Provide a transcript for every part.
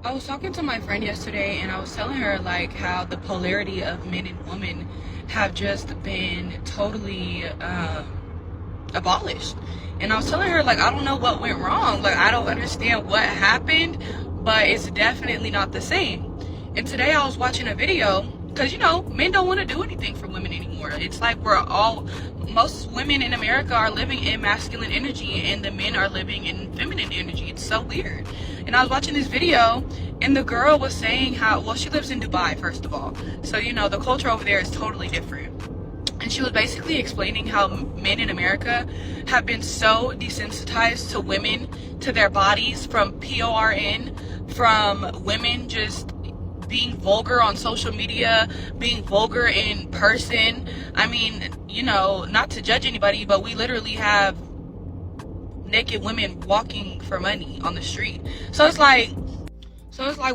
I was talking to my friend yesterday and I was telling her like how the polarity of men and women have just been totally abolished. And I was telling her like I don't know what went wrong. Like I don't understand what happened, but it's definitely not the same. And today I was watching a video because men don't want to do anything for women anymore. It's like most women in America are living in masculine energy and the men are living in feminine energy. It's so weird. And I was watching this video and the girl was saying how, well, she lives in Dubai, first of all. So, the culture over there is totally different. And she was basically explaining how men in America have been so desensitized to women, to their bodies, from PORN, from women just being vulgar on social media, being vulgar in person. I mean, not to judge anybody, but we literally have naked women walking for money on the street. So it's like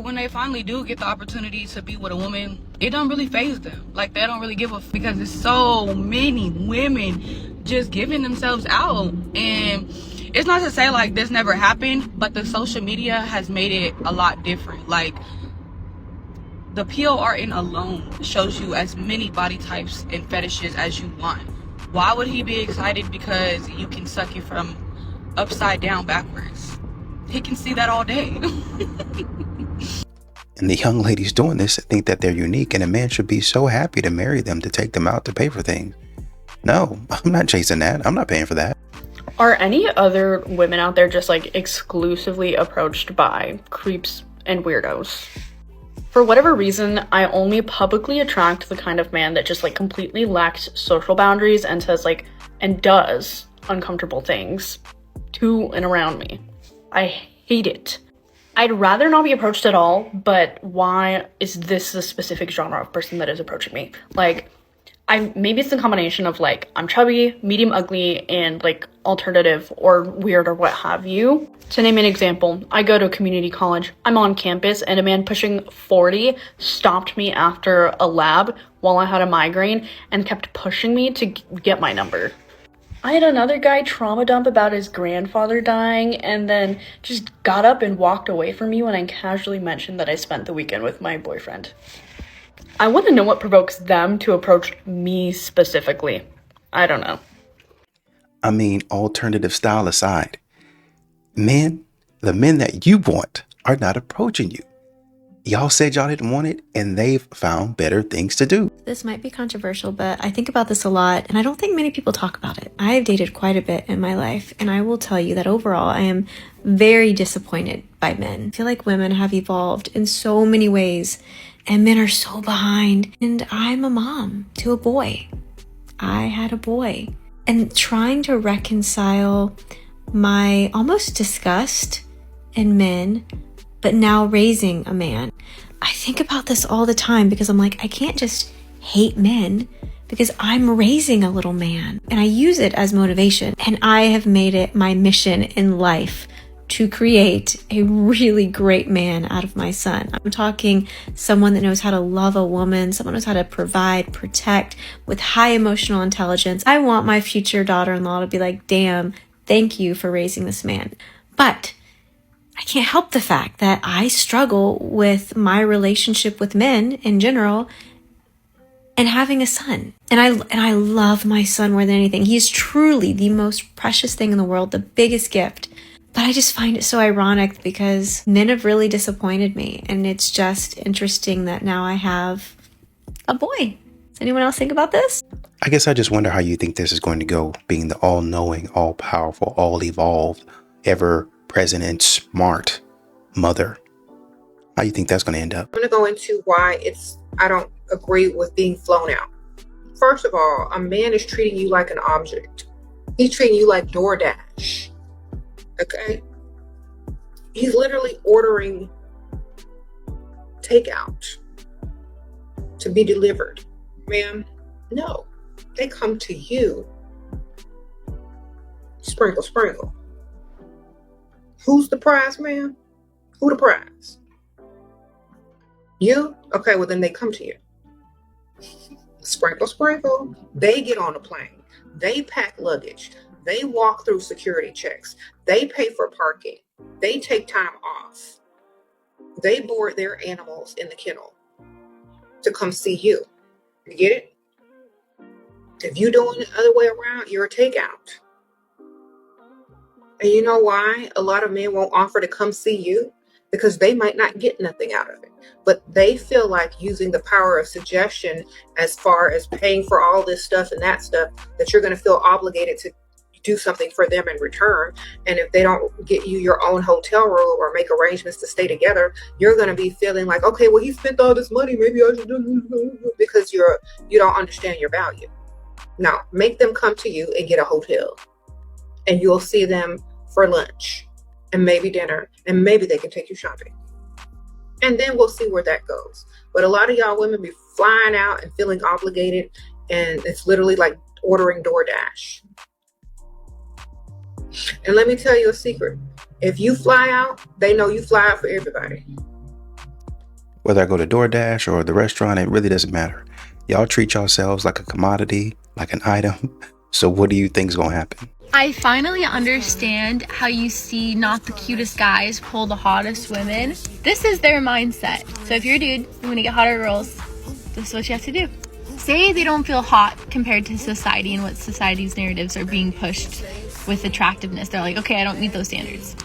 when they finally do get the opportunity to be with a woman, it don't really faze them. Like they don't really give a because there's so many women just giving themselves out. And it's not to say like this never happened, but the social media has made it a lot different. Like the PORN alone shows you as many body types and fetishes as you want. Why would he be excited because you can suck it from upside down backwards? He can see that all day. And the young ladies doing this think that they're unique, and a man should be so happy to marry them, to take them out, to pay for things. No, I'm not chasing that. I'm not paying for that. Are any other women out there just like exclusively approached by creeps and weirdos? For whatever reason, I only publicly attract the kind of man that just like completely lacks social boundaries and says like, and does uncomfortable things to and around me. I hate it. I'd rather not be approached at all, but why is this the specific genre of person that is approaching me? Like, maybe it's the combination of like, I'm chubby, medium ugly, and like alternative or weird or what have you. To name an example, I go to a community college, I'm on campus, and a man pushing 40 stopped me after a lab while I had a migraine and kept pushing me to get my number. I had another guy trauma dump about his grandfather dying and then just got up and walked away from me when I casually mentioned that I spent the weekend with my boyfriend. I want to know what provokes them to approach me specifically. I don't know. I mean, alternative style aside, the men that you want are not approaching you. Y'all said y'all didn't want it, and they've found better things to do. This might be controversial, but I think about this a lot, and I don't think many people talk about it. I have dated quite a bit in my life, and I will tell you that overall, I am very disappointed by men. I feel like women have evolved in so many ways, and men are so behind. And I'm a mom to a boy. I had a boy. And trying to reconcile my almost disgust in men, but now raising a man. I think about this all the time because I'm like, I can't just hate men because I'm raising a little man. And I use it as motivation. And I have made it my mission in life to create a really great man out of my son. I'm talking someone that knows how to love a woman, someone knows how to provide, protect with high emotional intelligence. I want my future daughter-in-law to be like, damn, thank you for raising this man. But I can't help the fact that I struggle with my relationship with men in general and having a son. And I love my son more than anything. He's truly the most precious thing in the world, the biggest gift. But I just find it so ironic because men have really disappointed me. And it's just interesting that now I have a boy. Does anyone else think about this? I guess I just wonder how you think this is going to go, being the all-knowing, all-powerful, all-evolved, ever-present and smart mother. How do you think that's going to end up? I'm going to go into why I don't agree with being flown out. First of all, a man is treating you like an object. He's treating you like DoorDash. Okay? He's literally ordering takeout to be delivered. Ma'am, no. They come to you. Sprinkle, sprinkle. Who's the prize, ma'am? Who the prize? You? Okay, well then they come to you. Sprinkle, sprinkle. They get on a plane. They pack luggage. They walk through security checks. They pay for parking. They take time off. They board their animals in the kennel to come see you. You get it? If you're doing the other way around, you're a takeout. And you know why a lot of men won't offer to come see you? Because they might not get nothing out of it. But they feel like using the power of suggestion as far as paying for all this stuff and that stuff, that you're going to feel obligated to do something for them in return. And if they don't get you your own hotel room or make arrangements to stay together, you're going to be feeling like, okay, well, he spent all this money, maybe I should do, because you don't understand your value. Now, make them come to you and get a hotel, and you'll see them for lunch and maybe dinner, and maybe they can take you shopping. And then we'll see where that goes. But a lot of y'all women be flying out and feeling obligated, and it's literally like ordering DoorDash. And let me tell you a secret. If you fly out, they know you fly out for everybody. Whether I go to DoorDash or the restaurant, it really doesn't matter. Y'all treat yourselves like a commodity, like an item. So what do you think is going to happen? I finally understand how you see not the cutest guys pull the hottest women. This is their mindset. So if you're a dude, you want to get hotter girls, this is what you have to do. Say they don't feel hot compared to society and what society's narratives are being pushed with attractiveness. They're like, okay, I don't meet those standards.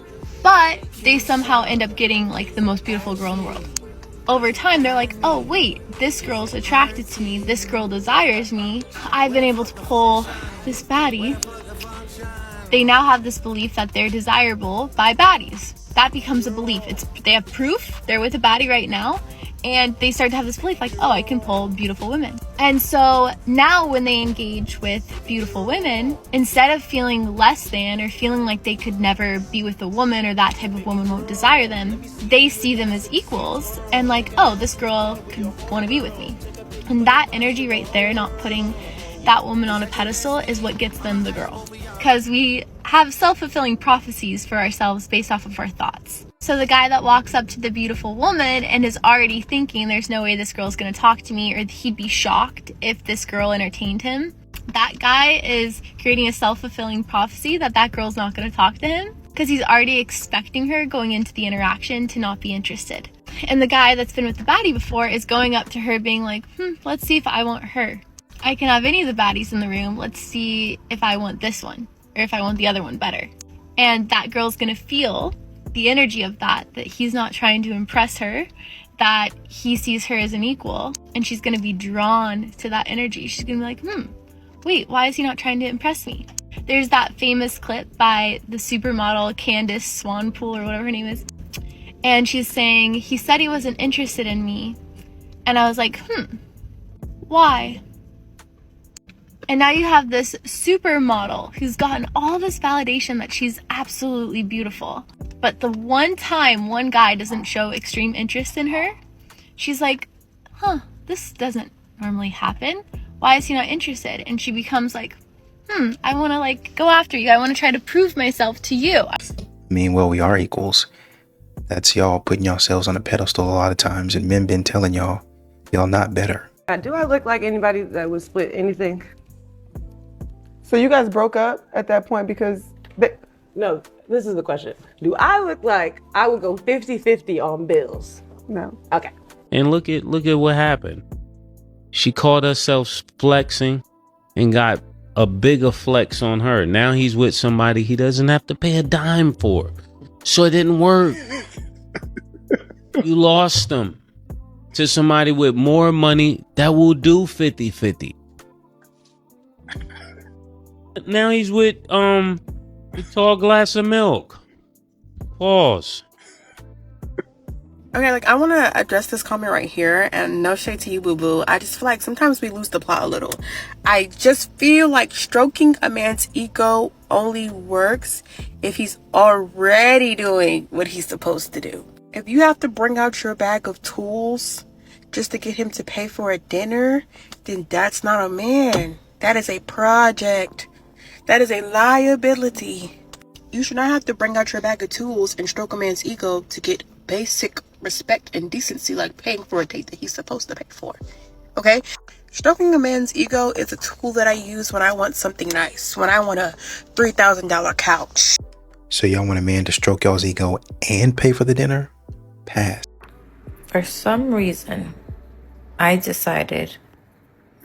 But they somehow end up getting like the most beautiful girl in the world. Over time, they're like, oh wait, this girl's attracted to me. This girl desires me. I've been able to pull this baddie. They now have this belief that they're desirable by baddies. That becomes a belief. They have proof. They're with a baddie right now. And they start to have this belief like, oh, I can pull beautiful women. And so now when they engage with beautiful women, instead of feeling less than or feeling like they could never be with a woman or that type of woman won't desire them, they see them as equals and like, oh, this girl could want to be with me. And that energy right there, not putting that woman on a pedestal, is what gets them the girl. Because we have self-fulfilling prophecies for ourselves based off of our thoughts. So the guy that walks up to the beautiful woman and is already thinking there's no way this girl's going to talk to me, or he'd be shocked if this girl entertained him, that guy is creating a self-fulfilling prophecy that that girl's not going to talk to him because he's already expecting her going into the interaction to not be interested. And the guy that's been with the baddie before is going up to her being like, let's see if I want her. I can have any of the baddies in the room. Let's see if I want this one or if I want the other one better. And that girl's going to feel the energy of that he's not trying to impress her, that he sees her as an equal, and she's going to be drawn to that energy. She's going to be like, wait, why is he not trying to impress me? There's that famous clip by the supermodel Candace Swanpool or whatever her name is. And she's saying, he said he wasn't interested in me. And I was like, why? And now you have this supermodel who's gotten all this validation that she's absolutely beautiful. But the one time one guy doesn't show extreme interest in her, she's like, this doesn't normally happen. Why is he not interested? And she becomes like, I want to like go after you. I want to try to prove myself to you. I mean, well, we are equals. That's y'all putting yourselves on a pedestal a lot of times, and men been telling y'all not better. Do I look like anybody that would split anything? So you guys broke up at that point because No, this is the question. Do I look like I would go 50-50 on bills? No. Okay. And look at what happened. She caught herself flexing and got a bigger flex on her. Now he's with somebody he doesn't have to pay a dime for. So it didn't work. You lost them to somebody with more money that will do 50-50. Now he's with a tall glass of milk. Pause. Okay, I want to address this comment right here, and no shade to you, boo-boo. I just feel like sometimes we lose the plot a little. I just feel like stroking a man's ego only works if he's already doing what he's supposed to do. If you have to bring out your bag of tools just to get him to pay for a dinner, then that's not a man. That is a project. That is a liability. You should not have to bring out your bag of tools and stroke a man's ego to get basic respect and decency, like paying for a date that he's supposed to pay for. Okay? Stroking a man's ego is a tool that I use when I want something nice, when I want a $3,000 couch. So y'all want a man to stroke y'all's ego and pay for the dinner? Pass. For some reason, I decided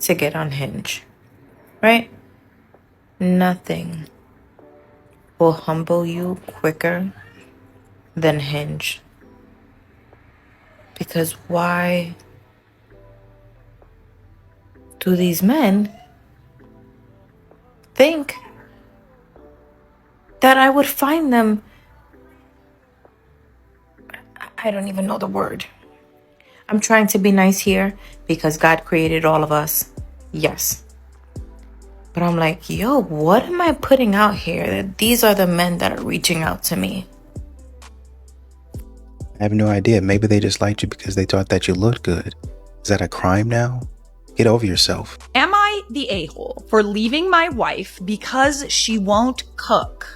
to get on Hinge, right? Nothing will humble you quicker than Hinge. Because why do these men think that I would find them? I don't even know the word. I'm trying to be nice here because God created all of us. Yes. But I'm like, yo, what am I putting out here? That these are the men that are reaching out to me. I have no idea. Maybe they just liked you because they thought that you looked good. Is that a crime now? Get over yourself. Am I the a-hole for leaving my wife because she won't cook?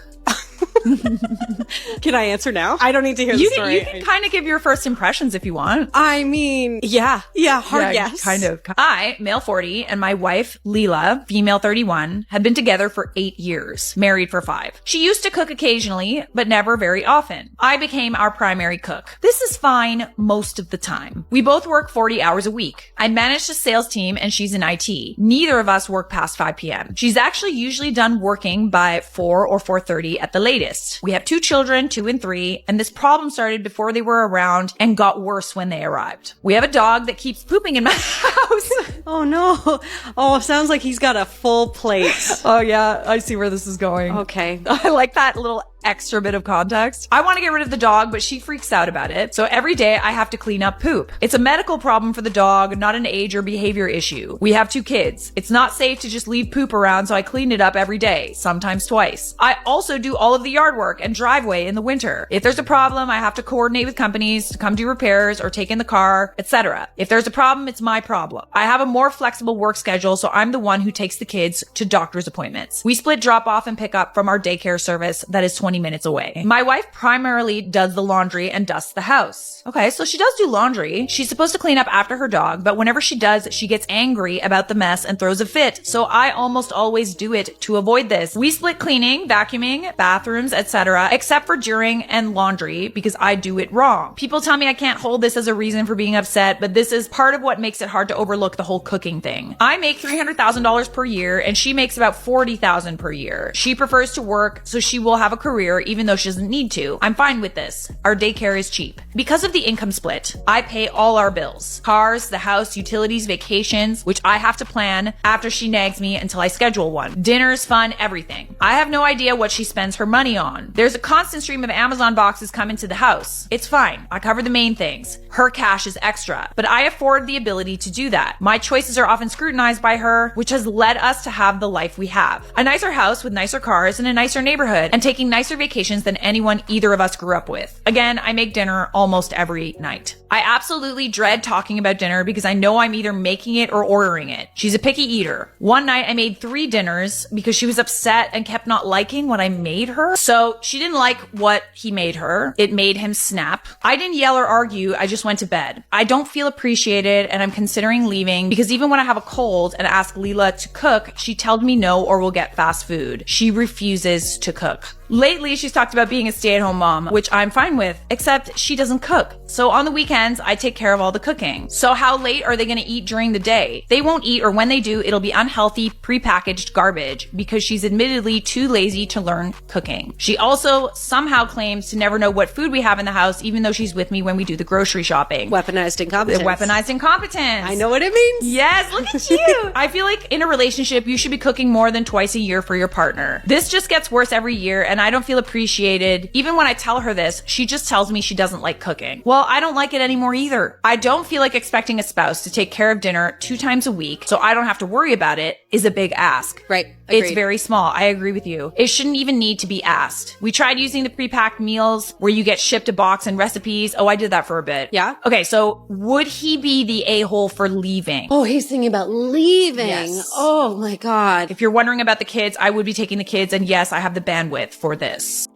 Can I answer now? I don't need to hear the story. You can kind of give your first impressions if you want. I mean, yeah, hard yes. Kind of. I, male 40, and my wife, Leela, female 31, had been together for 8 years, married for 5. She used to cook occasionally, but never very often. I became our primary cook. This is fine most of the time. We both work 40 hours a week. I manage a sales team and she's in IT. Neither of us work past 5 p.m. She's actually usually done working by 4 or 4:30 at the latest. We have 2 children, 2 and 3, and this problem started before they were around and got worse when they arrived. We have a dog that keeps pooping in my house. Oh no. Oh, sounds like he's got a full plate. Oh yeah, I see where this is going. Okay. I like that little extra bit of context. I want to get rid of the dog, but she freaks out about it. So every day I have to clean up poop. It's a medical problem for the dog, not an age or behavior issue. We have 2 kids. It's not safe to just leave poop around, so I clean it up every day, sometimes twice. I also do all of the yard work and driveway in the winter. If there's a problem, I have to coordinate with companies to come do repairs or take in the car, etc. If there's a problem, it's my problem. I have a more flexible work schedule, so I'm the one who takes the kids to doctor's appointments. We split drop off and pick up from our daycare service that is 20 minutes away. My wife primarily does the laundry and dusts the house. Okay, so she does do laundry. She's supposed to clean up after her dog, but whenever she does, she gets angry about the mess and throws a fit. So I almost always do it to avoid this. We split cleaning, vacuuming, bathrooms, etc., except for during and laundry because I do it wrong. People tell me I can't hold this as a reason for being upset, but this is part of what makes it hard to overlook the whole cooking thing. I make $300,000 per year and she makes about $40,000 per year. She prefers to work, so she will have a career even though she doesn't need to. I'm fine with this. Our daycare is cheap. Because of the income split, I pay all our bills. Cars, the house, utilities, vacations, which I have to plan after she nags me until I schedule one. Dinners, fun, everything. I have no idea what she spends her money on. There's a constant stream of Amazon boxes coming to the house. It's fine. I cover the main things. Her cash is extra, but I afford the ability to do that. My choices are often scrutinized by her, which has led us to have the life we have. A nicer house with nicer cars and a nicer neighborhood, and taking nicer vacations than anyone either of us grew up with. Again, I make dinner almost every night. I absolutely dread talking about dinner because I know I'm either making it or ordering it. She's a picky eater. One night I made 3 dinners because she was upset and kept not liking what I made her. So she didn't like what he made her. It made him snap. I didn't yell or argue. I just went to bed. I don't feel appreciated and I'm considering leaving because even when I have a cold and ask Leela to cook, she tells me no or will get fast food. She refuses to cook. Lately, she's talked about being a stay-at-home mom, which I'm fine with, except she doesn't cook. So on the weekends, I take care of all the cooking. So how late are they going to eat during the day? They won't eat, or when they do, it'll be unhealthy, prepackaged garbage because she's admittedly too lazy to learn cooking. She also somehow claims to never know what food we have in the house, even though she's with me when we do the grocery shopping. Weaponized incompetence. Weaponized incompetence. I know what it means. Yes, look at you. I feel like in a relationship, you should be cooking more than twice a year for your partner. This just gets worse every year, and I don't feel appreciated. Even when I tell her this, she just tells me she doesn't like cooking. Well, I don't like it anymore either. I don't feel like expecting a spouse to take care of dinner 2 times a week so I don't have to worry about it is a big ask. Right. Agreed. It's very small. I agree with you. It shouldn't even need to be asked. We tried using the pre-packed meals where you get shipped a box and recipes. Oh, I did that for a bit. Yeah. Okay, so would he be the a-hole for leaving? Oh, he's thinking about leaving. Yes. Oh my God. If you're wondering about the kids, I would be taking the kids, and yes, I have the bandwidth for this.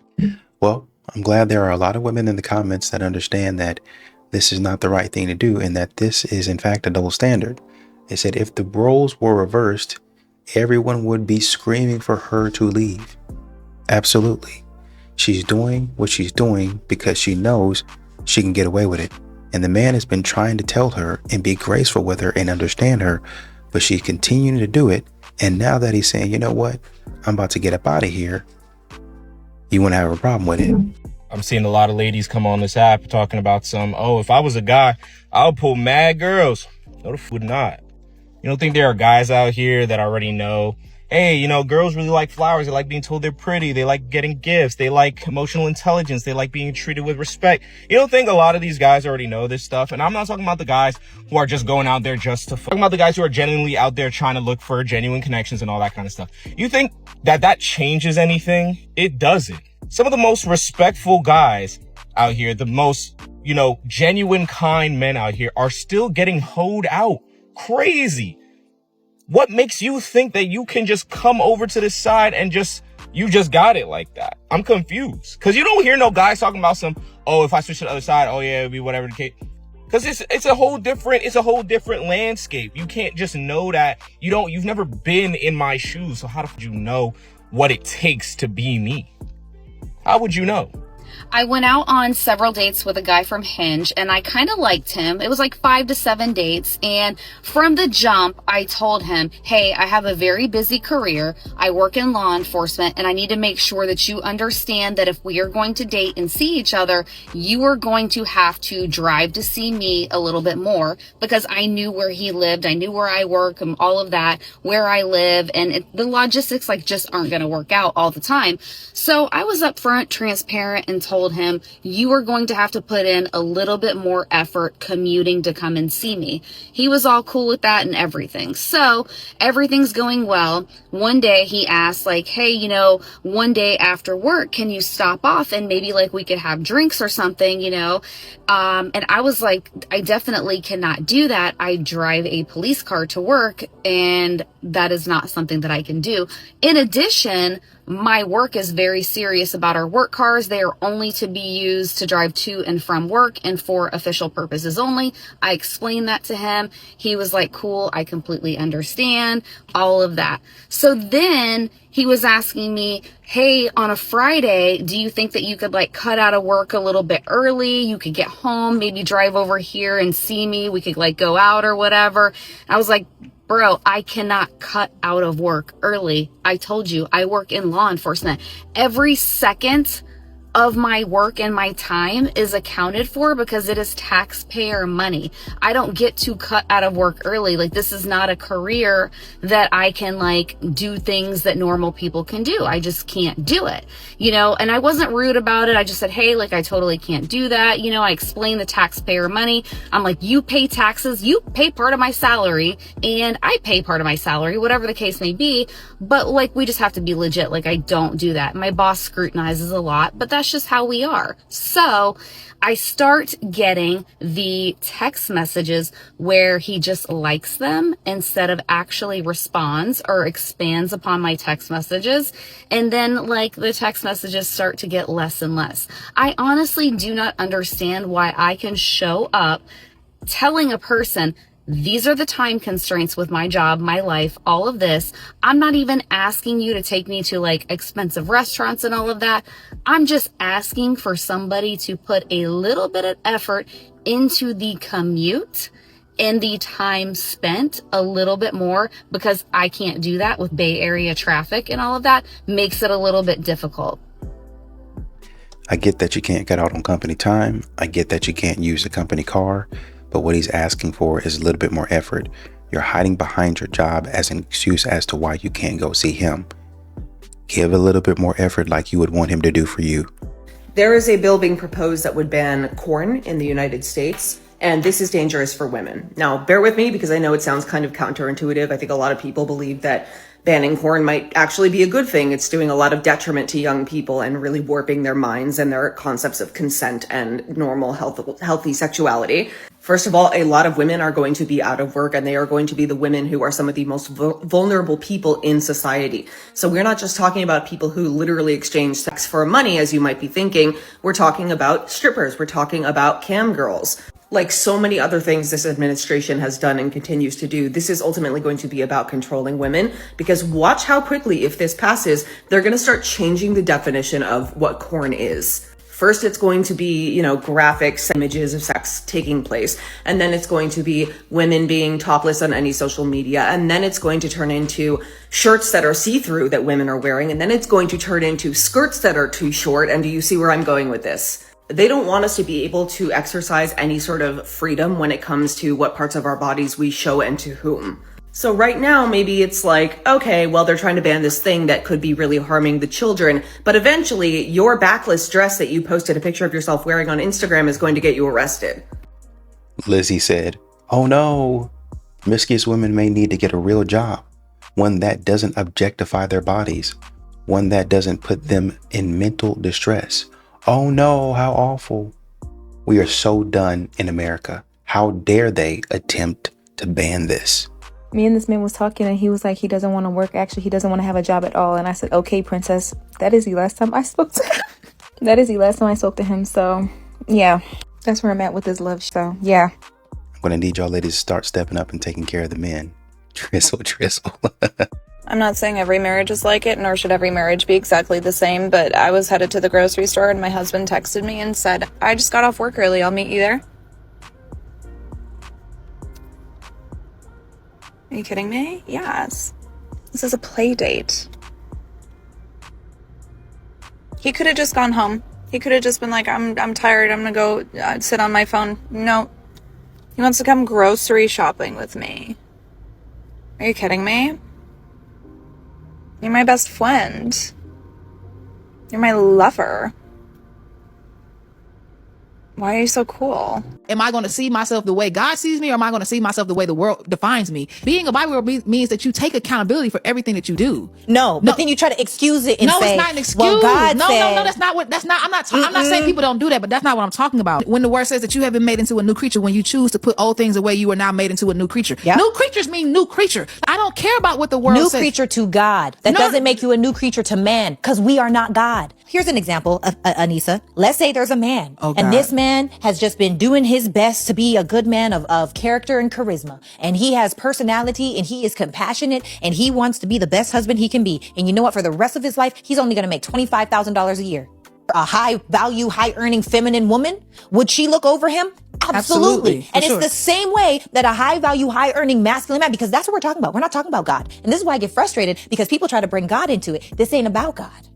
Well, I'm glad there are a lot of women in the comments that understand that this is not the right thing to do and that this is in fact a double standard. They said if the roles were reversed, everyone would be screaming for her to leave. Absolutely. She's doing what she's doing because she knows she can get away with it. And the man has been trying to tell her and be graceful with her and understand her, but she's continuing to do it. And now that he's saying, you know what, I'm about to get up out of here, you want to have a problem with it. I'm seeing a lot of ladies come on this app talking about if I was a guy, I would pull mad girls. No, the f would not. You don't think there are guys out here that already know, hey, girls really like flowers. They like being told they're pretty. They like getting gifts. They like emotional intelligence. They like being treated with respect. You don't think a lot of these guys already know this stuff? And I'm not talking about the guys who are just going out there just to fuck. I'm talking about the guys who are genuinely out there trying to look for genuine connections and all that kind of stuff. You think that changes anything? It doesn't. Some of the most respectful guys out here, the most, genuine, kind men out here are still getting hoed out. Crazy. What makes you think that you can just come over to this side and you just got it like that? I'm confused. Cause you don't hear no guys talking about if I switch to the other side, it'd be whatever the case. Cause it's a whole different landscape. You can't just know that. You've never been in my shoes. So how the fuck you know what it takes to be me? How would you know? I went out on several dates with a guy from Hinge and I kind of liked him. It was like 5 to 7 dates. And from the jump, I told him, hey, I have a very busy career. I work in law enforcement and I need to make sure that you understand that if we are going to date and see each other, you are going to have to drive to see me a little bit more, because I knew where he lived. I knew where I work and all of that, where I live, and the logistics just aren't going to work out all the time. So I was upfront, transparent, and told him, you are going to have to put in a little bit more effort commuting to come and see me. He was all cool with that and everything. So everything's going well. One day he asked hey, one day after work, can you stop off and maybe we could have drinks or something, and I was like, I definitely cannot do that. I drive a police car to work and that is not something that I can do. In addition, my work is very serious about our work cars. They are only to be used to drive to and from work and for official purposes only. I explained that to him. He was like, cool, I completely understand, all of that. So then he was asking me, hey, on a Friday, do you think that you could cut out of work a little bit early? You could get home, maybe drive over here and see me. We could go out or whatever. I was like, bro, I cannot cut out of work early. I told you, I work in law enforcement. Every second of my work and my time is accounted for because it is taxpayer money. I don't get to cut out of work early. This is not a career that I can do things that normal people can do. I just can't do it, and I wasn't rude about it. I just said, hey, I totally can't do that. I explained the taxpayer money. I'm like, you pay taxes, you pay part of my salary and I pay part of my salary, whatever the case may be. But we just have to be legit. I don't do that. My boss scrutinizes a lot, but that's just how we are. So I start getting the text messages where he just likes them instead of actually responds or expands upon my text messages. And then the text messages start to get less and less. I honestly do not understand why I can show up telling a person, these are the time constraints with my job, my life, all of this. I'm not even asking you to take me to expensive restaurants and all of that. I'm just asking for somebody to put a little bit of effort into the commute and the time spent a little bit more, because I can't do that with Bay Area traffic and all of that. Makes it a little bit difficult. I get that you can't get out on company time. I get that you can't use the company car. But what he's asking for is a little bit more effort. You're hiding behind your job as an excuse as to why you can't go see him. Give a little bit more effort like you would want him to do for you. There is a bill being proposed that would ban corn in the United States, and this is dangerous for women. Now, bear with me because I know it sounds kind of counterintuitive. I think a lot of people believe that banning corn might actually be a good thing. It's doing a lot of detriment to young people and really warping their minds and their concepts of consent and normal healthy sexuality. First of all, a lot of women are going to be out of work, and they are going to be the women who are some of the most vulnerable people in society. So we're not just talking about people who literally exchange sex for money, as you might be thinking. We're talking about strippers. We're talking about cam girls. Like so many other things this administration has done and continues to do, this is ultimately going to be about controlling women, because watch how quickly, if this passes, they're going to start changing the definition of what corn is. First, it's going to be, you know, graphic images of sex taking place. And then it's going to be women being topless on any social media. And then it's going to turn into shirts that are see-through that women are wearing. And then it's going to turn into skirts that are too short. And do you see where I'm going with this? They don't want us to be able to exercise any sort of freedom when it comes to what parts of our bodies we show and to whom. So right now, maybe it's like, okay, well, they're trying to ban this thing that could be really harming the children. But eventually, your backless dress that you posted a picture of yourself wearing on Instagram is going to get you arrested. Lizzie said, oh no, promiscuous women may need to get a real job. One that doesn't objectify their bodies. One that doesn't put them in mental distress. Oh no, how awful. We are so done in America. How dare they attempt to ban this? Me and this man was talking and he was like, he doesn't want to work. Actually, he doesn't want to have a job at all. And I said, okay, princess, that is the last time I spoke to him. That is the last time I spoke to him. So yeah, that's where I'm at with his love. So yeah. I'm going to need y'all ladies to start stepping up and taking care of the men. Drizzle. I'm not saying every marriage is like it, nor should every marriage be exactly the same, but I was headed to the grocery store and my husband texted me and said, I just got off work early. I'll meet you there. Are you kidding me? Yes. This is a play date. He could have just gone home. He could have just been like, I'm tired. I'm gonna go sit on my phone. No. He wants to come grocery shopping with me. Are you kidding me? You're my best friend. You're my lover. Why are you so cool? Am I going to see myself the way God sees me, or am I going to see myself the way the world defines me? Being a Bible means that you take accountability for everything that you do. No, but then you try to excuse it and say, it's not an excuse. well, God no, said... I'm not saying people don't do that, but that's not what I'm talking about. When the word says that you have been made into a new creature, when you choose to put old things away, you are now made into a new creature. Yep. New creatures mean new creature. I don't care about what the world says. New creature to God. That doesn't make you a new creature to man, because we are not God. Here's an example, Anissa. Let's say there's a man, and this man has just been doing his best to be a good man of character and charisma. And he has personality, and he is compassionate, and he wants to be the best husband he can be. And you know what? For the rest of his life, he's only going to make $25,000 a year. A high value, high earning feminine woman, would she look over him? Absolutely. And it's the same way that a high value, high earning masculine man, because that's what we're talking about. We're not talking about God. And this is why I get frustrated, because people try to bring God into it. This ain't about God.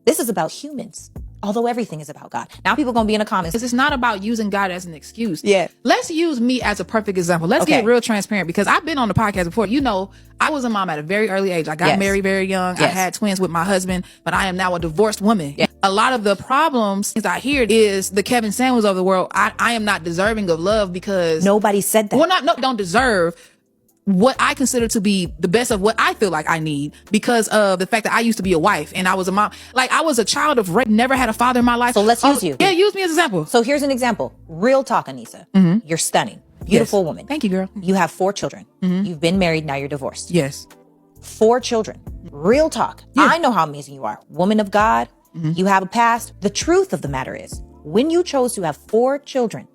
This is about humans. Although everything is about God. Now people gonna be in the comments. It's not about using God as an excuse. Yeah. Let's use me as a perfect example. Let's get real transparent, because I've been on the podcast before. You know, I was a mom at a very early age. I got married very young. I had twins with my husband, but I am now a divorced woman. A lot of the problems I hear is the Kevin Samuels of the world. I am not deserving of love because nobody said that. Well, don't deserve what I consider to be the best of what I feel like I need, because of the fact that I used to be a wife and I was a mom. Like, I was a child of rape, never had a father in my life. So let's use you. Yeah, use me as an example. So here's an example. Real talk, Anissa. Mm-hmm. You're stunning. Beautiful woman. Thank you, girl. You have 4 children. Mm-hmm. You've been married. Now you're divorced. Yes. 4 children. Real talk. Yeah. I know how amazing you are. Woman of God. Mm-hmm. You have a past. The truth of the matter is, when you chose to have 4 children,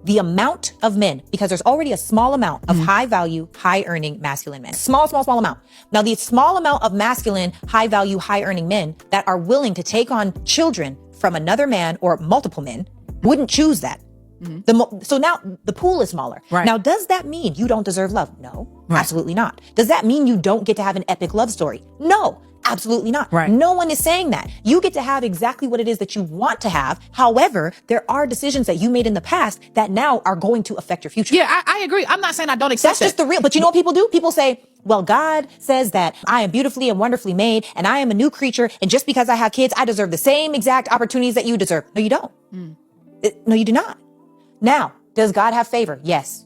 the amount of men, because there's already a small amount of high value, high earning masculine men. Small amount. Now, the small amount of masculine, high value, high earning men that are willing to take on children from another man or multiple men wouldn't choose that. Mm-hmm. So now the pool is smaller. Right. Now, does that mean you don't deserve love? No, absolutely not. Does that mean you don't get to have an epic love story? No. Absolutely not. Right. No one is saying that. You get to have exactly what it is that you want to have. However, there are decisions that you made in the past that now are going to affect your future. Yeah, I agree. I'm not saying I don't accept That's just the real. But you know what people do? People say, well, God says that I am beautifully and wonderfully made and I am a new creature. And just because I have kids, I deserve the same exact opportunities that you deserve. No, you don't. No, you do not. Now, does God have favor? Yes.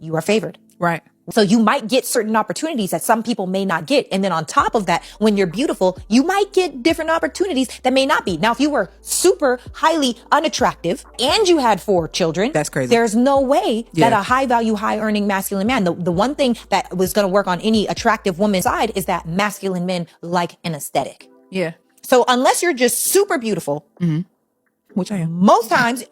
You are favored. Right. So you might get certain opportunities that some people may not get. And then on top of that, when you're beautiful, you might get different opportunities that may not be. Now, if you were super highly unattractive and you had 4 children, that's crazy. There's no way that a high value, high earning masculine man, the one thing that was going to work on any attractive woman's side is that masculine men like an aesthetic. Yeah. So unless you're just super beautiful, which I am, most times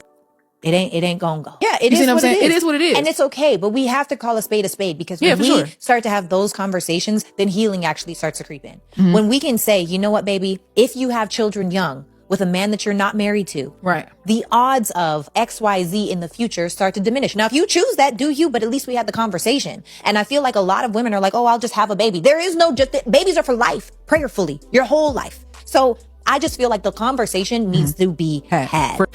it ain't gonna go. Yeah, it is what it is. And it's okay, but we have to call a spade because when we start to have those conversations, then healing actually starts to creep in. Mm-hmm. When we can say, you know what, baby, if you have children young, with a man that you're not married to. Right. The odds of XYZ in the future start to diminish. Now, if you choose that, do you, but at least we had the conversation. And I feel like a lot of women are like, oh, I'll just have a baby. There is no babies are for life, prayerfully, your whole life. So I just feel like the conversation needs to be had.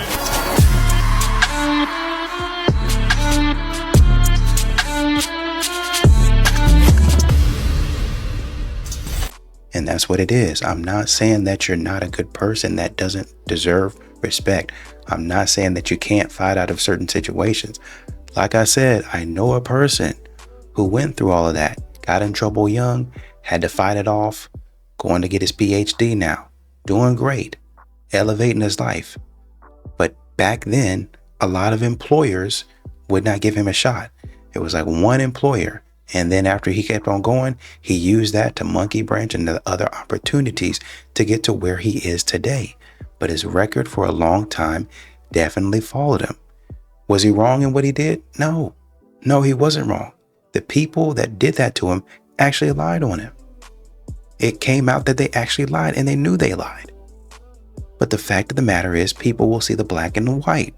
And that's what it is. I'm not saying that you're not a good person that doesn't deserve respect. I'm not saying that you can't fight out of certain situations. Like I said, I know a person who went through all of that, got in trouble young, had to fight it off, going to get his PhD now, doing great, elevating his life. But back then, a lot of employers would not give him a shot. It was like one employer. And then after he kept on going, he used that to monkey branch into other opportunities to get to where he is today. But his record for a long time definitely followed him. Was he wrong in what he did? No, he wasn't wrong. The people that did that to him actually lied on him. It came out that they actually lied, and they knew they lied. But the fact of the matter is, people will see the black and the white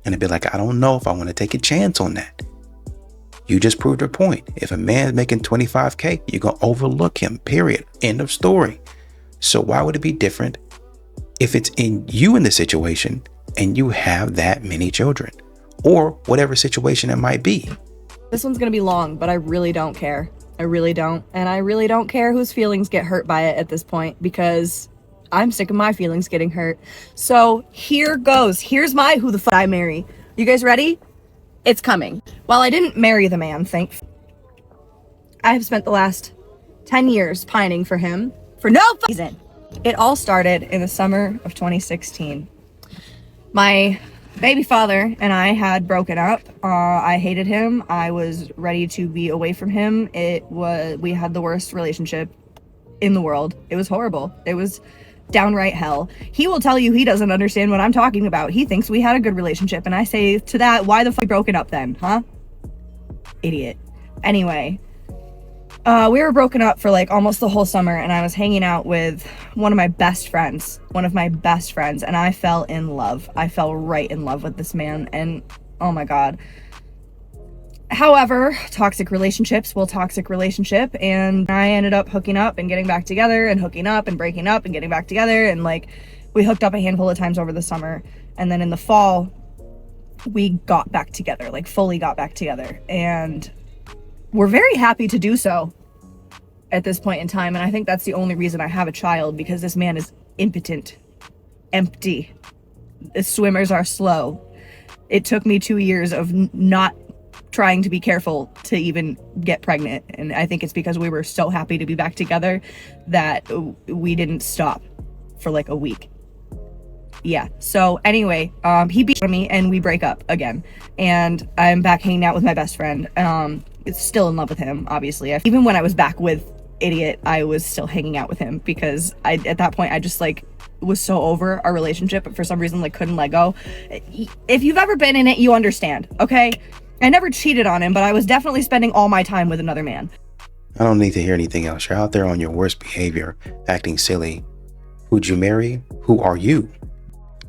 and they'd be like, I don't know if I want to take a chance on that. You just proved your point. If a man's making $25K, you're going to overlook him, period. End of story. So why would it be different if it's in you in the situation and you have that many children, or whatever situation it might be? This one's going to be long, but I really don't care. I really don't. And I really don't care whose feelings get hurt by it at this point, because I'm sick of my feelings getting hurt. So here goes. Here's my who the fuck I marry. You guys ready? It's coming. While I didn't marry the man, I have spent the last 10 years pining for him for no reason. It all started in the summer of 2016. My baby father and I had broken up. I hated him. I was ready to be away from him. We had the worst relationship in the world. It was horrible. It was downright hell. He will tell you he doesn't understand what I'm talking about. He thinks we had a good relationship, and I say to that, why the fuck broken up then, huh? Idiot. Anyway, we were broken up for like almost the whole summer, and I was hanging out with one of my best friends, and I fell in love. I fell right in love with this man, and oh my god. However, toxic relationships will toxic relationship, and I ended up hooking up and getting back together, and hooking up and breaking up and getting back together, and like we hooked up a handful of times over the summer, and then in the fall we got back together, like fully got back together, and we're very happy to do so at this point in time. And I think that's the only reason I have a child, because this man is impotent, empty. The swimmers are slow. It took me 2 years of not trying to be careful to even get pregnant, and I think it's because we were so happy to be back together that we didn't stop for like a week. Yeah, so anyway, he beat me and we break up again, and I'm back hanging out with my best friend. Still in love with him, obviously. Even when I was back with Idiot, I was still hanging out with him, because at that point I just like was so over our relationship, but for some reason like couldn't let go. If you've ever been in it, you understand, okay? I never cheated on him, but I was definitely spending all my time with another man. I don't need to hear anything else. You're out there on your worst behavior, acting silly. Who'd you marry? Who are you?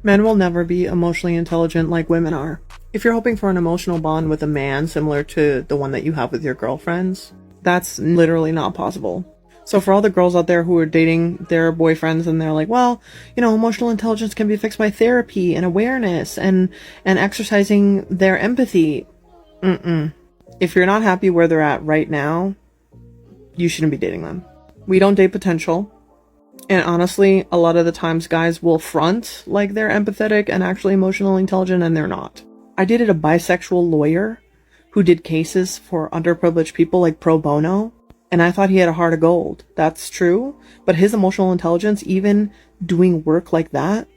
Men will never be emotionally intelligent like women are. If you're hoping for an emotional bond with a man similar to the one that you have with your girlfriends, that's literally not possible. So for all the girls out there who are dating their boyfriends and they're like, well, you know, emotional intelligence can be fixed by therapy and awareness and exercising their empathy. If you're not happy where they're at right now, you shouldn't be dating them. We don't date potential. And honestly, a lot of the times guys will front like they're empathetic and actually emotionally intelligent, and they're not. I dated a bisexual lawyer who did cases for underprivileged people like pro bono, and I thought he had a heart of gold. That's true, but his emotional intelligence, even doing work like that,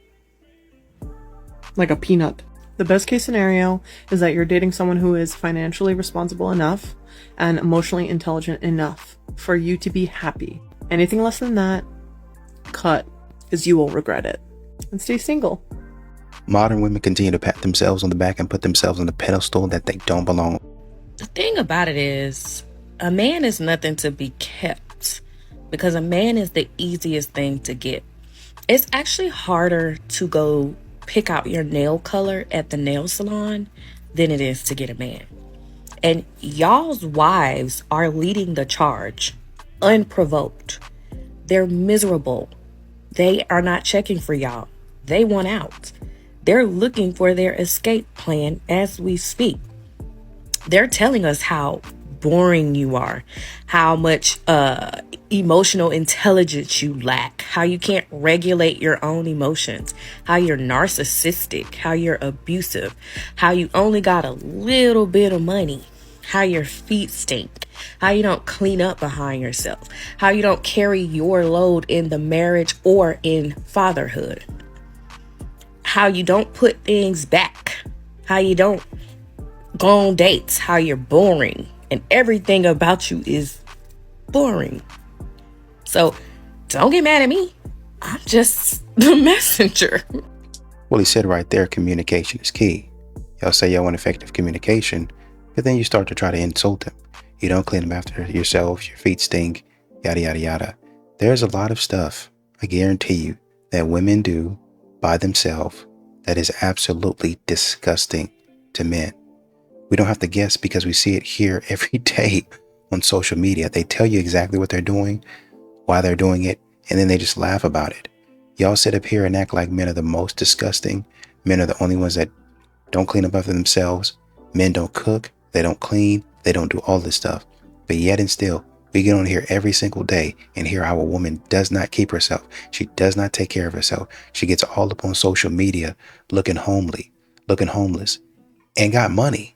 like a peanut. The best case scenario is that you're dating someone who is financially responsible enough and emotionally intelligent enough for you to be happy. Anything less than that, cut, because you will regret it. And stay single. Modern women continue to pat themselves on the back and put themselves on the pedestal that they don't belong. The thing about it is, a man is nothing to be kept, because a man is the easiest thing to get. It's actually harder to go pick out your nail color at the nail salon than it is to get a man. And y'all's wives are leading the charge unprovoked. They're miserable. They are not checking for y'all. They want out. They're looking for their escape plan as we speak. They're telling us how boring you are, how much emotional intelligence you lack, how you can't regulate your own emotions, how you're narcissistic, how you're abusive, how you only got a little bit of money, how your feet stink, how you don't clean up behind yourself, how you don't carry your load in the marriage or in fatherhood, how you don't put things back, how you don't go on dates, how you're boring, and everything about you is boring. So don't get mad at me. I'm just the messenger. Well, he said right there, communication is key. Y'all say y'all want effective communication, but then you start to try to insult them. You don't clean them after yourself, your feet stink, yada, yada, yada. There's a lot of stuff, I guarantee you, that women do by themselves that is absolutely disgusting to men. We don't have to guess because we see it here every day on social media. They tell you exactly what they're doing, why they're doing it, and then they just laugh about it. Y'all sit up here and act like men are the most disgusting. Men are the only ones that don't clean up after themselves. Men don't cook, they don't clean, they don't do all this stuff. But yet and still, we get on here every single day and hear how a woman does not keep herself. She does not take care of herself. She gets all up on social media looking homely, looking homeless, and got money.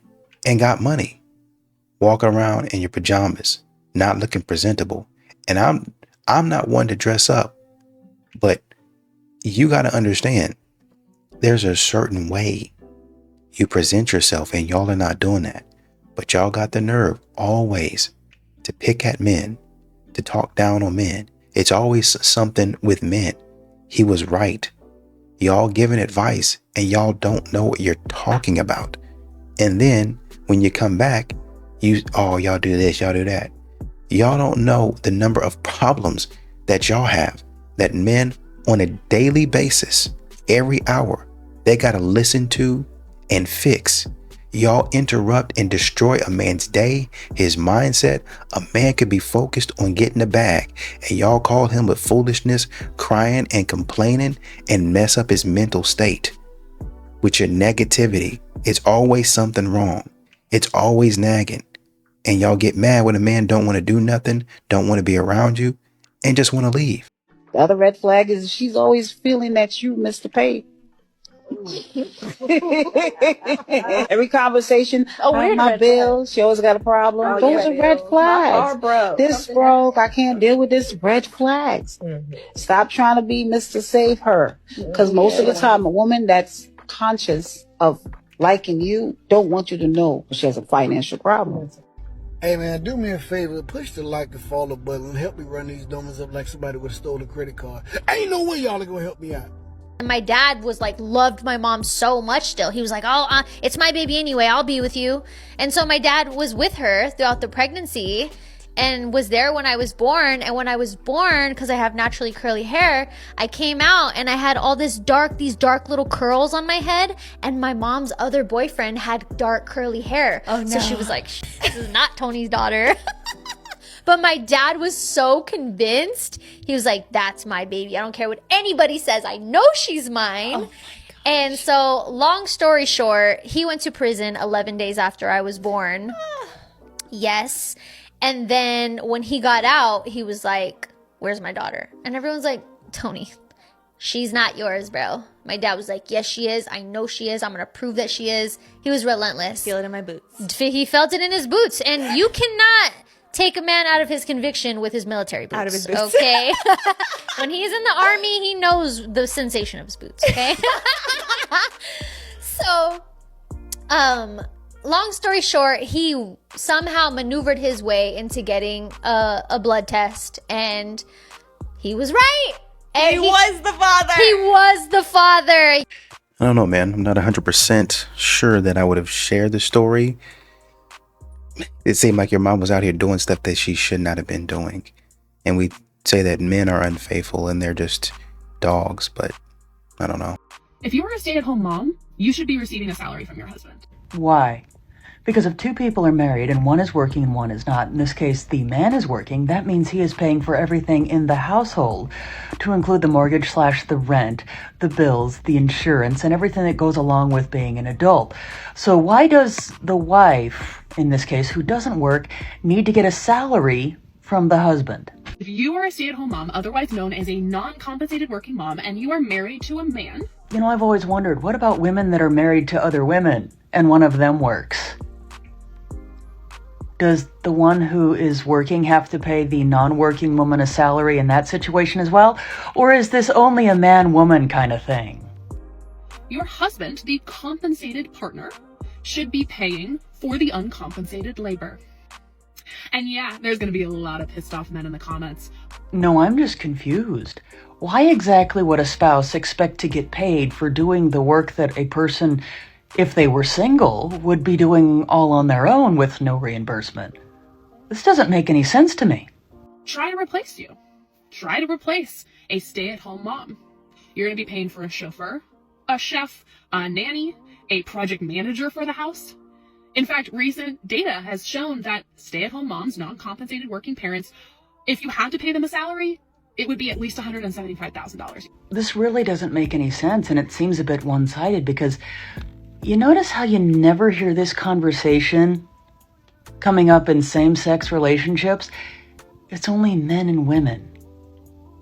Walk around in your pajamas, not looking presentable. And I'm not one to dress up, but you got to understand there's a certain way you present yourself, and y'all are not doing that. But y'all got the nerve always to pick at men, to talk down on men. It's always something with men. He was right. Y'all giving advice and y'all don't know what you're talking about. And then when you come back, y'all do this, y'all do that. Y'all don't know the number of problems that y'all have, that men on a daily basis, every hour, they got to listen to and fix. Y'all interrupt and destroy a man's day, his mindset. A man could be focused on getting the bag, and y'all call him with foolishness, crying and complaining, and mess up his mental state with your negativity. It's always something wrong. It's always nagging. And y'all get mad when a man don't want to do nothing, don't want to be around you, and just want to leave. The other red flag is she's always feeling that you missed the pay. Every conversation, my bills, she always got a problem. Those are red flags. This broke, I can't deal with this. Red flags. Stop trying to be Mr. Save Her. Because most of the time, a woman that's conscious of liking you don't want you to know she has a financial problem. Hey man, do me a favor, push the like and follow button and help me run these numbers up like somebody would have stole a credit card. Ain't no way y'all are gonna help me out. And my dad was like, loved my mom so much still. He was like, oh, it's my baby anyway, I'll be with you. And so my dad was with her throughout the pregnancy and was there when I was born. And when I was born, because I have naturally curly hair, I came out and I had all these dark little curls on my head. And my mom's other boyfriend had dark curly hair. Oh, no. So she was like, this is not Tony's daughter. But my dad was so convinced. He was like, that's my baby. I don't care what anybody says. I know she's mine. Oh, and so long story short, he went to prison 11 days after I was born. Yes. And then when he got out, he was like, where's my daughter? And everyone's like, Tony, she's not yours, bro. My dad was like, yes, she is. I know she is. I'm going to prove that she is. He was relentless. Feel it in my boots. He felt it in his boots. And you cannot take a man out of his conviction with his military boots. Out of his boots. Okay? When he's in the army, he knows the sensation of his boots, okay? So, long story short, he somehow maneuvered his way into getting a blood test, and he was right. And he was the father. He was the father. I don't know, man. I'm not 100% sure that I would have shared the story. It seemed like your mom was out here doing stuff that she should not have been doing. And we say that men are unfaithful and they're just dogs, but I don't know. If you are a stay-at-home mom, you should be receiving a salary from your husband. Why? Because if two people are married and one is working and one is not, in this case the man is working, that means he is paying for everything in the household, to include the mortgage / the rent, the bills, the insurance, and everything that goes along with being an adult. So why does the wife, in this case, who doesn't work, need to get a salary from the husband? If you are a stay-at-home mom, otherwise known as a non-compensated working mom, and you are married to a man... You know, I've always wondered, what about women that are married to other women and one of them works? Does the one who is working have to pay the non-working woman a salary in that situation as well? Or is this only a man-woman kind of thing? Your husband, the compensated partner, should be paying for the uncompensated labor. And yeah, there's going to be a lot of pissed off men in the comments. No, I'm just confused. Why exactly would a spouse expect to get paid for doing the work that a person, if they were single, would be doing all on their own with no reimbursement? This doesn't make any sense to me. Try to replace you. Try to replace a stay-at-home mom. You're going to be paying for a chauffeur, a chef, a nanny, a project manager for the house. In fact, recent data has shown that stay-at-home moms, non-compensated working parents, if you had to pay them a salary, it would be at least $175,000. This really doesn't make any sense, and it seems a bit one-sided because you notice how you never hear this conversation coming up in same-sex relationships? It's only men and women.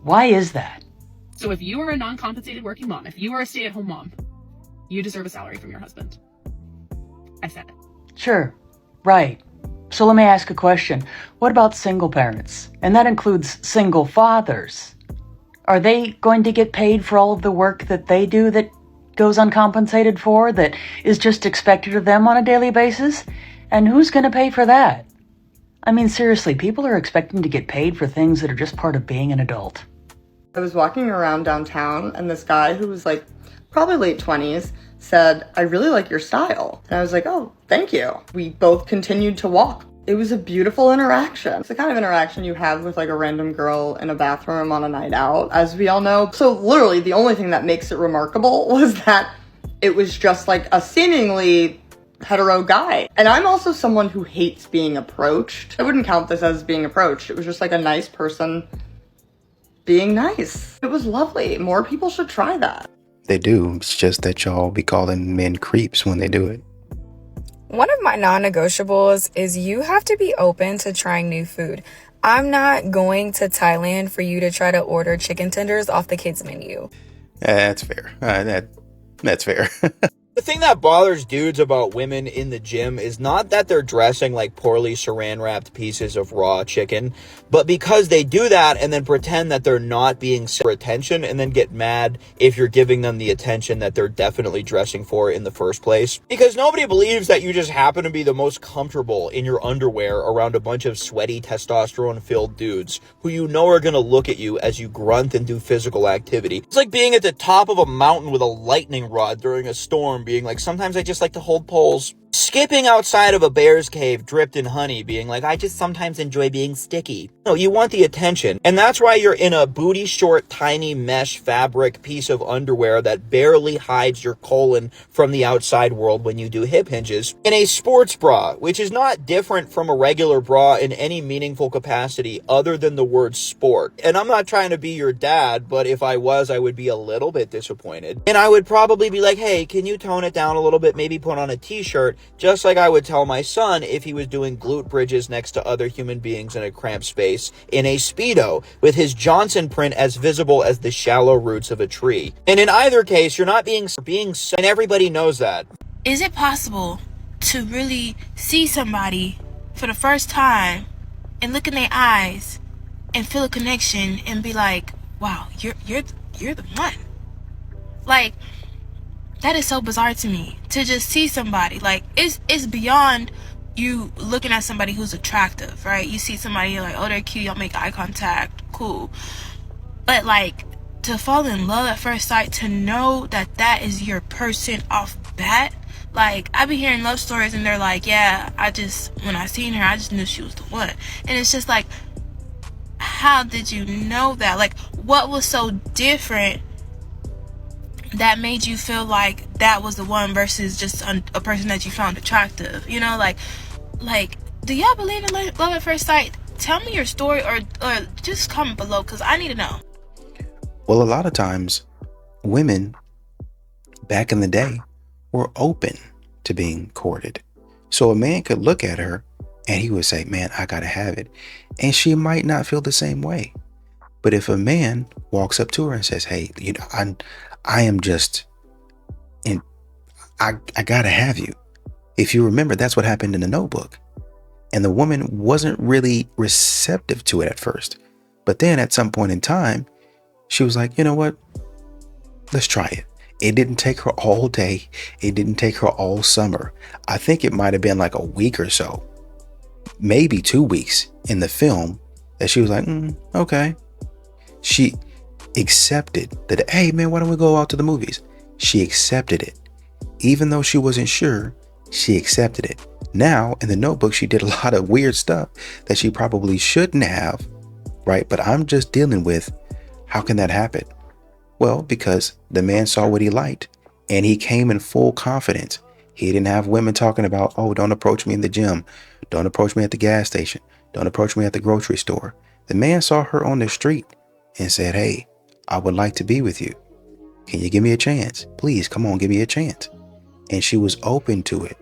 Why is that? So if you are a non-compensated working mom, if you are a stay-at-home mom, you deserve a salary from your husband. I said it. Sure, right. So let me ask a question. What about single parents? And that includes single fathers. Are they going to get paid for all of the work that they do that goes uncompensated for, that is just expected of them on a daily basis? And who's going to pay for that? I mean, seriously, people are expecting to get paid for things that are just part of being an adult. I was walking around downtown and this guy who was like probably late 20s said, "I really like your style." And I was like, "Oh, thank you." We both continued to walk. It was a beautiful interaction. It's the kind of interaction you have with like a random girl in a bathroom on a night out, as we all know. So literally the only thing that makes it remarkable was that it was just like a seemingly hetero guy. And I'm also someone who hates being approached. I wouldn't count this as being approached. It was just like a nice person being nice. It was lovely. More people should try that. They do. It's just that y'all be calling men creeps when they do it. One of my non-negotiables is you have to be open to trying new food. I'm not going to Thailand for you to try to order chicken tenders off the kids' menu. That's fair. That's fair. The thing that bothers dudes about women in the gym is not that they're dressing like poorly saran-wrapped pieces of raw chicken, but because they do that and then pretend that they're not being for attention and then get mad if you're giving them the attention that they're definitely dressing for in the first place. Because nobody believes that you just happen to be the most comfortable in your underwear around a bunch of sweaty, testosterone-filled dudes who you know are gonna look at you as you grunt and do physical activity. It's like being at the top of a mountain with a lightning rod during a storm, being like, sometimes I just like to hold poles. Skipping outside of a bear's cave dripped in honey, being like, I just sometimes enjoy being sticky. No, you want the attention. And that's why you're in a booty short, tiny mesh fabric piece of underwear that barely hides your colon from the outside world when you do hip hinges. In a sports bra, which is not different from a regular bra in any meaningful capacity other than the word sport. And I'm not trying to be your dad, but if I was, I would be a little bit disappointed. And I would probably be like, hey, can you tone it down a little bit? Maybe put on a t-shirt. Just like I would tell my son if he was doing glute bridges next to other human beings in a cramped space in a Speedo with his Johnson print as visible as the shallow roots of a tree. And in either case, you're not being and everybody knows that. Is it possible to really see somebody for the first time and look in their eyes and feel a connection and be like, wow, you're the one? Like, that is so bizarre to me, to just see somebody. Like, it's beyond you looking at somebody who's attractive, right? You see somebody, you're like, oh, they're cute, y'all make eye contact, cool. But like, to fall in love at first sight, to know that that is your person off bat. Like, I be hearing love stories and they're like, yeah, when I seen her, I just knew she was the one. And it's just like, how did you know that? Like, what was so different that made you feel like that was the one versus just a person that you found attractive? You know, like, do y'all believe in love at first sight? Tell me your story, or just comment below, because I need to know. Well, a lot of times, women back in the day were open to being courted. So a man could look at her and he would say, man, I gotta have it. And she might not feel the same way. But if a man walks up to her and says, hey, you know, I am just, and I gotta have you. If you remember, that's what happened in The Notebook. And the woman wasn't really receptive to it at first. But then at some point in time, she was like, you know what? Let's try it. It didn't take her all day. It didn't take her all summer. I think it might have been like a week or so, maybe 2 weeks in the film, that she was like, okay. She accepted that, hey man, why don't we go out to the movies? She accepted it. Even though she wasn't sure, she accepted it. Now in The Notebook, she did a lot of weird stuff that she probably shouldn't have, right? But I'm just dealing with, how can that happen? Well, because the man saw what he liked and he came in full confidence. He didn't have women talking about, oh, don't approach me in the gym. Don't approach me at the gas station. Don't approach me at the grocery store. The man saw her on the street and said, hey, I would like to be with you. Can you give me a chance? Please, come on, give me a chance. And she was open to it.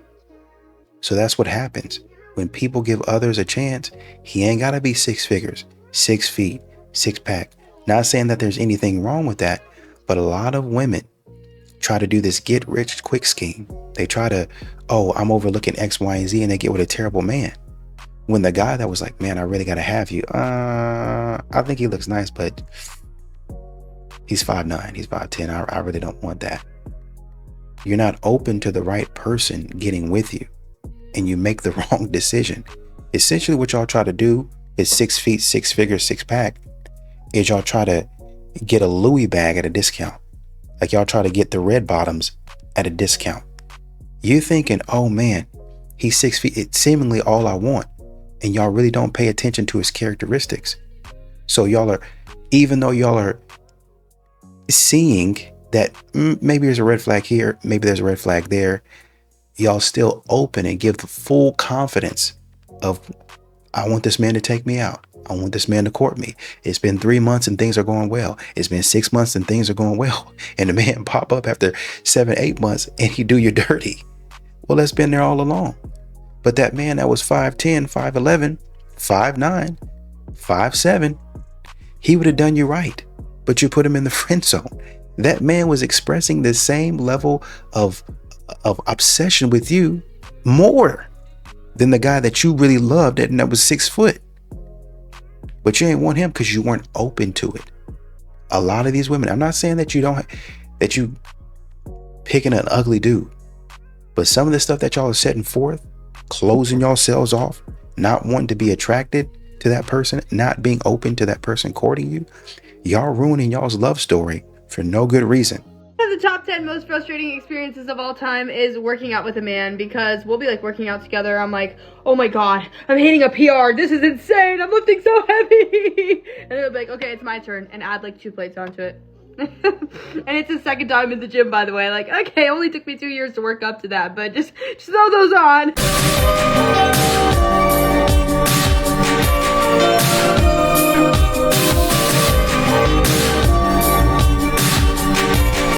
So that's what happens. When people give others a chance, he ain't got to be 6 figures, 6 feet, 6 pack. Not saying that there's anything wrong with that, but a lot of women try to do this get rich quick scheme. They try to, oh, I'm overlooking X, Y, and Z, and they get with a terrible man. When the guy that was like, man, I really got to have you. I think he looks nice, but he's 5'9", he's 5'10". I really don't want that. You're not open to the right person getting with you, and you make the wrong decision. Essentially what y'all try to do is 6 feet, 6 figures, 6 pack, is y'all try to get a Louis bag at a discount. Like y'all try to get the red bottoms at a discount. You thinking, oh man, he's 6 feet, it's seemingly all I want. And y'all really don't pay attention to his characteristics. So y'all are, even though y'all are seeing that maybe there's a red flag here, maybe there's a red flag there, y'all still open and give the full confidence of, I want this man to take me out. I want this man to court me. It's been 3 months and things are going well. It's been 6 months and things are going well. And the man pop up after 7, 8 months and he do you dirty. Well, that's been there all along. But that man that was 5'10", 5'11", 5'9", 5'7", he would have done you right. But you put him in the friend zone. That man was expressing the same level of obsession with you more than the guy that you really loved and that was 6 foot. But you ain't want him because you weren't open to it. A lot of these women, I'm not saying that you picking an ugly dude, but some of the stuff that y'all are setting forth, closing yourselves off, not wanting to be attracted to that person, not being open to that person courting you, y'all ruining y'all's love story for no good reason. One of the top 10 most frustrating experiences of all time is working out with a man, because we'll be like working out together. I'm like, oh my god, I'm hitting a PR. This is insane. I'm lifting so heavy. And he'll be like, okay, it's my turn, and add like 2 plates onto it. And it's his second time in the gym, by the way. Like, okay, it only took me 2 years to work up to that, but just throw those on.